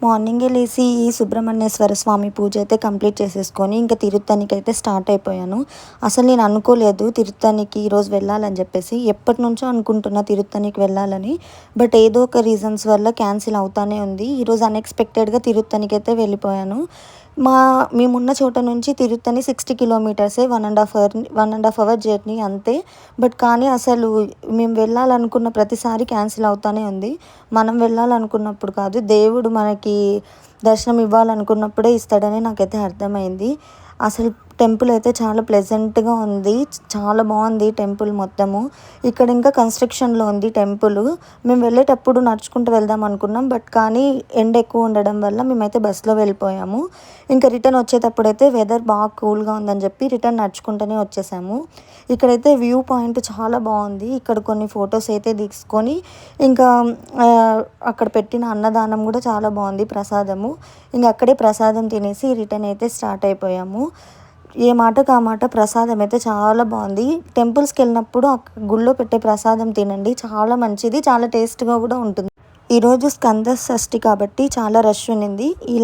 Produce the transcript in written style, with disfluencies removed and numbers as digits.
మార్నింగే లేసి సుబ్రహ్మణ్యేశ్వర స్వామి పూజ అయితే కంప్లీట్ చేసేసుకొని ఇంకా తిరుత్తనికి అయితే స్టార్ట్ అయిపోయాను. అసలు నేను అనుకోలేదు తిరుత్తనికి ఈరోజు వెళ్ళాలని చెప్పేసి. ఎప్పటి నుంచో అనుకుంటున్నా తిరుత్తనికి వెళ్ళాలని. బట్ ఏదో ఒక రీజన్స్ వల్ల క్యాన్సిల్ అవుతానే ఉంది. ఈరోజు అన్ఎక్స్పెక్టెడ్గా తిరుత్తనికి అయితే వెళ్ళిపోయాను. మేమున్న చోట నుంచి తిరుత్తని 60 కిలోమీటర్సే, 1.5 అవర్ జర్నీ అంతే. బట్ కానీ అసలు మేము వెళ్ళాలనుకున్న ప్రతిసారి క్యాన్సిల్ అవుతానే ఉంది. మనం వెళ్ళాలనుకున్నప్పుడు కాదు, దేవుడు మనకి దర్శనం ఇవ్వాలనుకున్నప్పుడే ఇస్తాడని నాకైతే అర్థమైంది. అసలు టెంపుల్ అయితే చాలా ప్లెజెంట్గా ఉంది. చాలా బాగుంది టెంపుల్ మొత్తము. ఇక్కడ ఇంకా కన్స్ట్రక్షన్లో ఉంది టెంపుల్. మేము వెళ్ళేటప్పుడు నడుచుకుంటూ వెళ్దాం అనుకున్నాం. బట్ కానీ ఎండ ఎక్కువ ఉండడం వల్ల మేమైతే బస్సులో వెళ్ళిపోయాము. ఇంకా రిటర్న్ వచ్చేటప్పుడు అయితే వెదర్ బాగా కూల్గా ఉందని చెప్పి రిటర్న్ నడుచుకుంటూనే వచ్చేసాము. ఇక్కడైతే వ్యూ పాయింట్ చాలా బాగుంది. ఇక్కడ కొన్ని ఫొటోస్ అయితే తీసుకొని ఇంకా అక్కడ పెట్టిన అన్నదానం కూడా చాలా బాగుంది, ప్రసాదము. ఇంకా అక్కడే ప్రసాదం తినేసి రిటర్న్ అయితే స్టార్ట్ అయిపోయాము. ఏ మాటకు ఆ మాట ప్రసాదం అయితే చాలా బాగుంది. టెంపుల్స్కి వెళ్ళినప్పుడు గుళ్ళో పెట్టే ప్రసాదం తినండి, చాలా మంచిది, చాలా టేస్ట్గా కూడా ఉంటుంది. ఈరోజు స్కంద షష్ఠి కాబట్టి చాలా రష్ ఉన్నింది.